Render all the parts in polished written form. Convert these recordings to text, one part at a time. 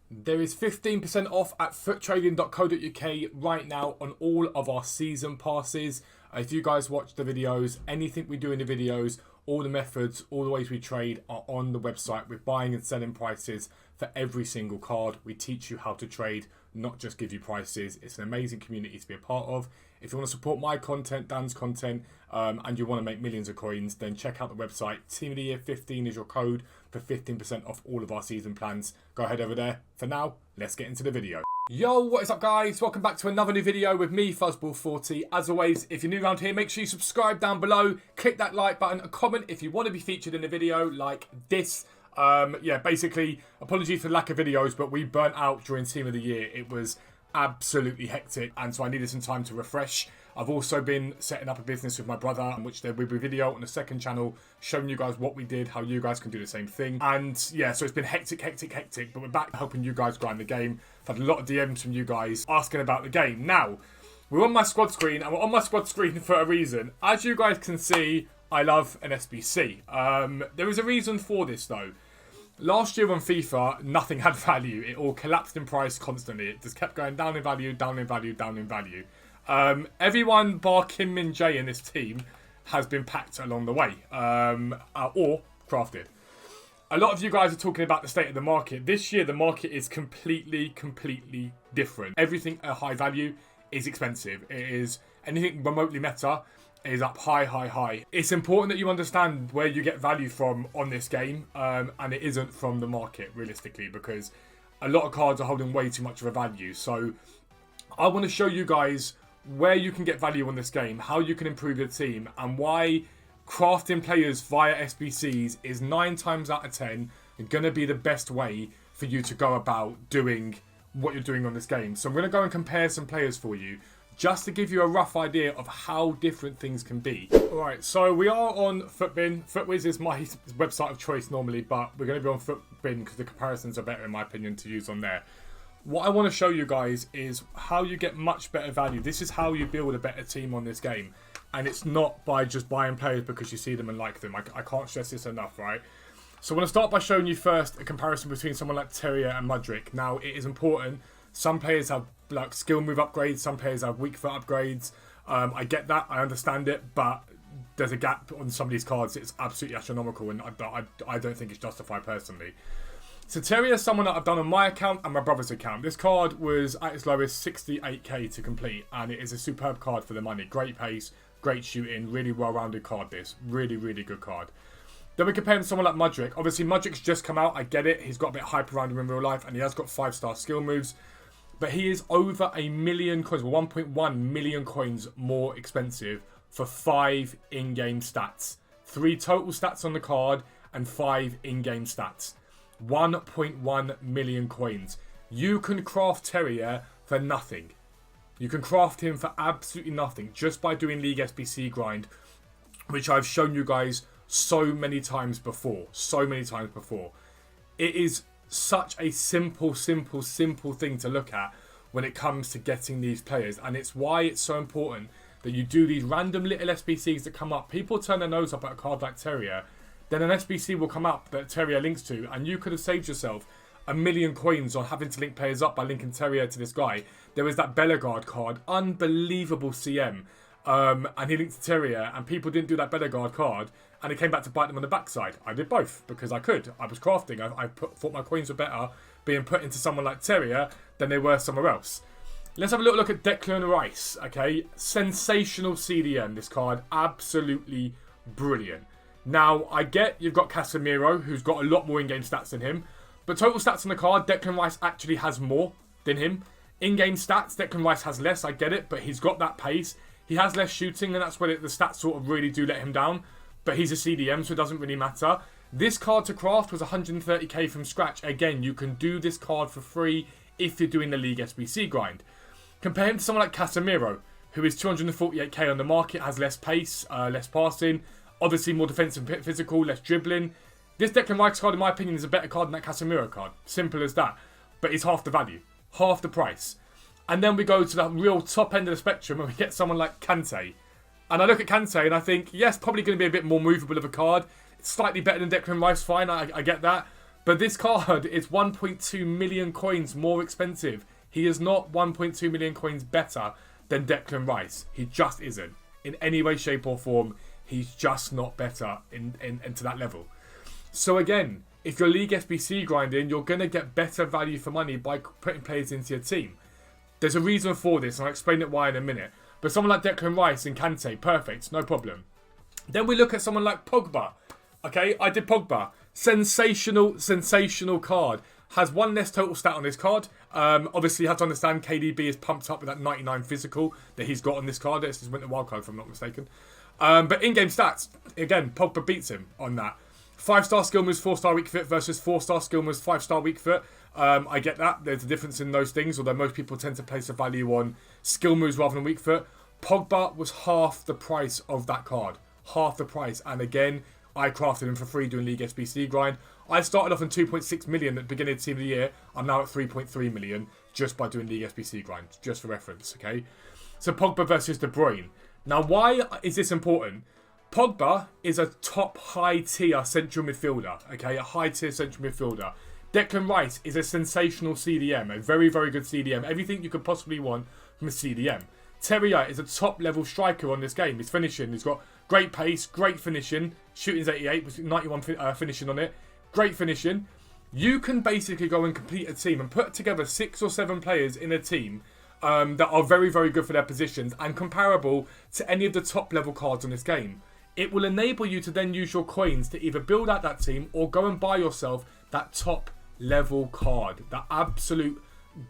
There is 15% off at futtrading.co.uk right now on all of our season passes. If you guys watch the videos, anything we do in the videos, all the methods, all the ways we trade are on the website with buying and selling prices for every single card. We teach you how to trade, not just give you prices. It's an amazing community to be a part of. If you want to support my content, Dan's content, and you want to make millions of coins, then check out the website. Team of the Year 15 is your code for 15% off all of our season plans. Go ahead over there. For now, let's get into the video. Yo, what is up guys? Welcome back to another new video with me, Fuzzball40. As always, if you're new around here, make sure you subscribe down below. Click that like button and comment if you want to be featured in a video like this. Yeah, basically, apologies for the lack of videos, but we burnt out during Team of the Year. It was absolutely hectic, and so I needed some time to refresh. I've also been setting up a business with my brother, which there will be a video on the second channel showing you guys what we did, how you guys can do the same thing. And yeah, so it's been hectic, but we're back helping you guys grind the game. I've had a lot of DMs from you guys asking about the game. Now, we're on my squad screen, and we're on my squad screen for a reason. As you guys can see, I love an SBC. There is a reason for this though. Last year on FIFA, nothing had value. It all collapsed in price constantly. It just kept going down in value, down in value, down in value. Everyone bar Kim Min Jae in this team has been packed along the way, or crafted. A lot of you guys are talking about the state of the market. This year, the market is completely different. Everything at high value is expensive. It is anything remotely meta is up high. It's important that you understand where you get value from on this game, and it isn't from the market realistically, because a lot of cards are holding way too much of a value. So I want to show you guys where you can get value on this game, how you can improve your team, and why crafting players via SBCs is 9 times out of 10 going to be the best way for you to go about doing what you're doing on this game. So I'm going to go and compare some players for you, just to give you a rough idea of how different things can be. Alright, so we are on FUTBin. FUTWiz is my website of choice normally, but we're going to be on FUTBin because the comparisons are better in my opinion to use on there. What I want to show you guys is how you get much better value. This is how you build a better team on this game. And it's not by just buying players because you see them and like them. I can't stress this enough, right? So I want to start by showing you first a comparison between someone like Terrier and Mudryk. Now, it is important. Some players have like skill move upgrades, some players have weak foot upgrades. I get that, I understand it, but there's a gap on some of these cards. It's absolutely astronomical, and I don't think it's justified personally. So Terrier is someone that I've done on my account and my brother's account. This card was at its lowest 68k to complete, and it is a superb card for the money. Great pace, great shooting, really well-rounded card this. Really good card. Then we compare him to someone like Mudryk. Obviously, Mudryk's just come out, I get it. He's got a bit hype around him in real life, and he has got 5-star skill moves. But he is over 1 million coins, 1.1 million coins more expensive for 5 in-game stats. 3 total stats on the card and 5 in-game stats. 1.1 million coins. You can craft Terrier for nothing. You can craft him for absolutely nothing just by doing League SBC grind, which I've shown you guys so many times before. It is such a simple thing to look at when it comes to getting these players, and it's why it's so important that you do these random little SBCs that come up. People turn their nose up at a card like Terrier, then an SBC will come up that Terrier links to, and you could have saved yourself 1 million coins on having to link players up by linking Terrier to this guy. There was that Bellegarde card, unbelievable CM, and he linked to Terrier, and people didn't do that Bellegarde card, and it came back to bite them on the backside. I did both because I could. I was crafting. I thought my coins were better being put into someone like Terrier than they were somewhere else. Let's have a little look at Declan Rice. Okay, sensational CDM. This card, absolutely brilliant. Now I get you've got Casemiro, who's got a lot more in-game stats than him, but total stats on the card, Declan Rice actually has more than him. In-game stats, Declan Rice has less. I get it, but he's got that pace. He has less shooting, and that's where the stats sort of really do let him down. But he's a CDM, so it doesn't really matter. This card to craft was 130k from scratch. Again, you can do this card for free if you're doing the League SBC grind. Compare him to someone like Casemiro, who is 248k on the market, has less pace, less passing, obviously more defensive and physical, less dribbling. This Declan Rice card, in my opinion, is a better card than that Casemiro card. Simple as that. But it's half the value, half the price. And then we go to the real top end of the spectrum and we get someone like Kante. And I look at Kante and I think, yes, probably going to be a bit more movable of a card. It's slightly better than Declan Rice, fine, I get that. But this card is 1.2 million coins more expensive. He is not 1.2 million coins better than Declan Rice. He just isn't. In any way, shape or form, he's just not better into that level. So again, if you're League SBC grinding, you're going to get better value for money by putting players into your team. There's a reason for this, and I'll explain it why in a minute. But someone like Declan Rice and Kante, perfect, no problem. Then we look at someone like Pogba. Okay, I did Pogba. Sensational, sensational card. Has one less total stat on this card. Obviously, you have to understand KDB is pumped up with that 99 physical that he's got on this card. This is Winter Wildcard, if I'm not mistaken. But in-game stats, again, Pogba beats him on that. 5-star skill moves, 4-star weak foot versus 4-star skill moves, 5-star weak foot. I get that. There's a difference in those things, although most people tend to place a value on skill moves rather than weak foot. Pogba was half the price of that card. Half the price. And again, I crafted him for free doing League SBC grind. I started off on 2.6 million at the beginning of the team of the year. I'm now at 3.3 million just by doing League SBC grind, just for reference, okay? So Pogba versus De Bruyne. Now, why is this important? Pogba is a top high-tier central midfielder, okay? A high-tier central midfielder. Declan Rice is a sensational CDM, a very, very good CDM. Everything you could possibly want from a CDM. Terrier is a top-level striker on this game. He's finishing. He's got great pace, great finishing. Shooting's 88, with 91 finishing on it. Great finishing. You can basically go and complete a team and put together 6 or 7 players in a team that are very, very good for their positions and comparable to any of the top-level cards on this game. It will enable you to then use your coins to either build out that team or go and buy yourself that top-level card, the absolute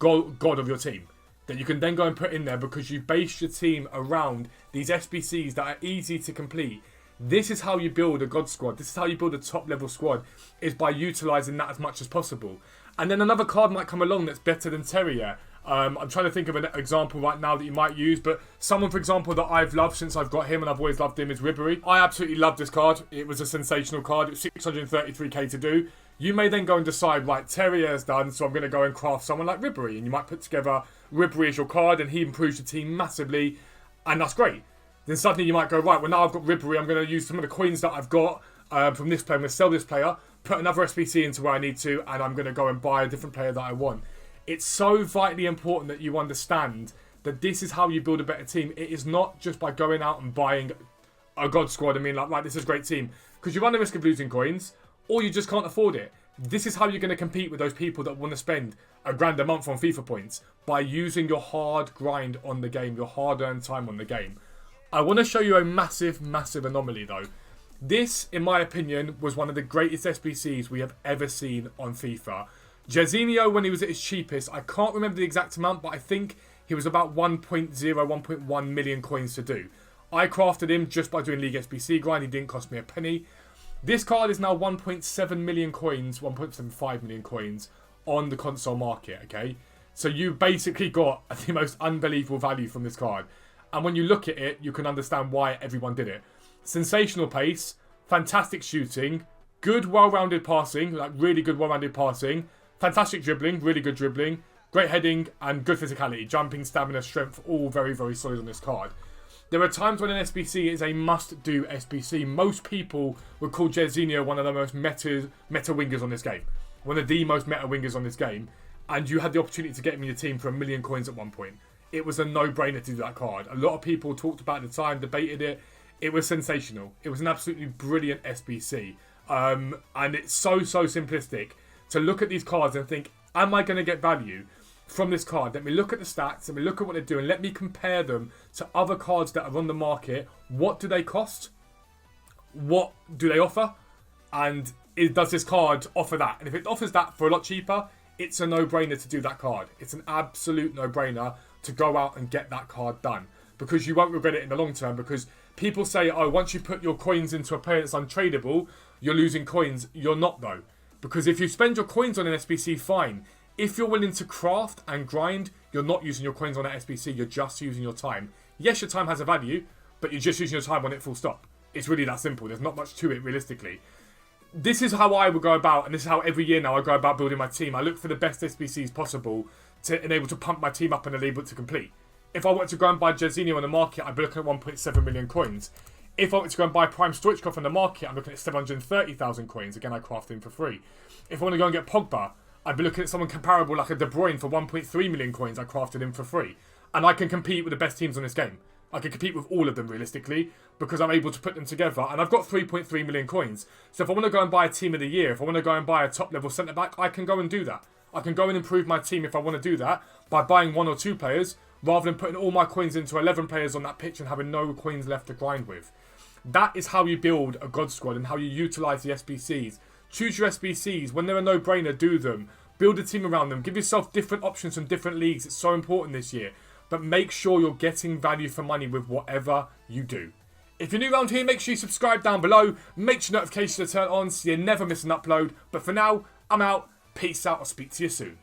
god of your team, that you can then go and put in there because you base your team around these SBCs that are easy to complete. This is how you build a god squad. This is how you build a top-level squad, is by utilising that as much as possible. And then another card might come along that's better than Terrier. I'm trying to think of an example right now that you might use, but someone, for example, that I've loved since I've got him, and I've always loved him, is Ribery. I absolutely love this card. It was a sensational card. It's 633k to do. You may then go and decide, right, Terrier's done, so I'm going to go and craft someone like Ribery, and you might put together Ribery as your card, and he improves your team massively, and that's great. Then suddenly you might go, right, well, now I've got Ribery, I'm going to use some of the coins that I've got from this player. I'm going to sell this player, put another SBC into where I need to, and I'm going to go and buy a different player that I want. It's so vitally important that you understand that this is how you build a better team. It is not just by going out and buying a god squad. I mean, like this is a great team. Because you run the risk of losing coins, or you just can't afford it. This is how you're going to compete with those people that want to spend £1,000 a month on FIFA points, by using your hard grind on the game, your hard-earned time on the game. I want to show you a massive, massive anomaly, though. This, in my opinion, was one of the greatest SBCs we have ever seen on FIFA. Jairzinho, when he was at his cheapest, I can't remember the exact amount, but I think he was about 1.1 million coins to do. I crafted him just by doing League SBC grind. He didn't cost me a penny. This card is now 1.7 million coins, 1.75 million coins on the console market, okay? So you basically got the most unbelievable value from this card. And when you look at it, you can understand why everyone did it. Sensational pace, fantastic shooting, good well-rounded passing, like really good well-rounded passing, fantastic dribbling, really good dribbling, great heading, and good physicality. Jumping, stamina, strength, all very, very solid on this card. There are times when an SBC is a must-do SBC. Most people would call Jairzinho one of the most meta wingers on this game. One of the most meta wingers on this game. And you had the opportunity to get him in your team for 1 million coins at one point. It was a no-brainer to do that card. A lot of people talked about it at the time, debated it. It was sensational. It was an absolutely brilliant SBC. And it's so simplistic to look at these cards and think, am I going to get value from this card? Let me look at the stats, let me look at what they're doing, let me compare them to other cards that are on the market. What do they cost? What do they offer? And does this card offer that? And if it offers that for a lot cheaper, it's a no-brainer to do that card. It's an absolute no-brainer to go out and get that card done, because you won't regret it in the long term. Because people say, oh, once you put your coins into a player that's untradeable, you're losing coins. You're not, though. Because if you spend your coins on an SBC, fine. If you're willing to craft and grind, you're not using your coins on that SBC. You're just using your time. Yes, your time has a value, but you're just using your time on it full stop. It's really that simple. There's not much to it, realistically. This is how I would go about, and this is how every year now I go about building my team. I look for the best SBCs possible to enable to pump my team up and enable it to complete. If I want to go and buy Jairzinho on the market, I'd be looking at 1.7 million coins. If I want to go and buy Prime Stoichkov on the market, I'm looking at 730,000 coins. Again, I craft him for free. If I want to go and get Pogba, I'd be looking at someone comparable like a De Bruyne for 1.3 million coins. I crafted him for free. And I can compete with the best teams on this game. I can compete with all of them realistically because I'm able to put them together. And I've got 3.3 million coins. So if I want to go and buy a team of the year, if I want to go and buy a top level centre back, I can go and do that. I can go and improve my team if I want to do that by buying 1 or 2 players rather than putting all my coins into 11 players on that pitch and having no coins left to grind with. That is how you build a God squad and how you utilise the SBCs. Choose your SBCs. When they're a no-brainer, do them. Build a team around them. Give yourself different options from different leagues. It's so important this year. But make sure you're getting value for money with whatever you do. If you're new around here, make sure you subscribe down below. Make sure notifications are turned on so you never miss an upload. But for now, I'm out. Peace out. I'll speak to you soon.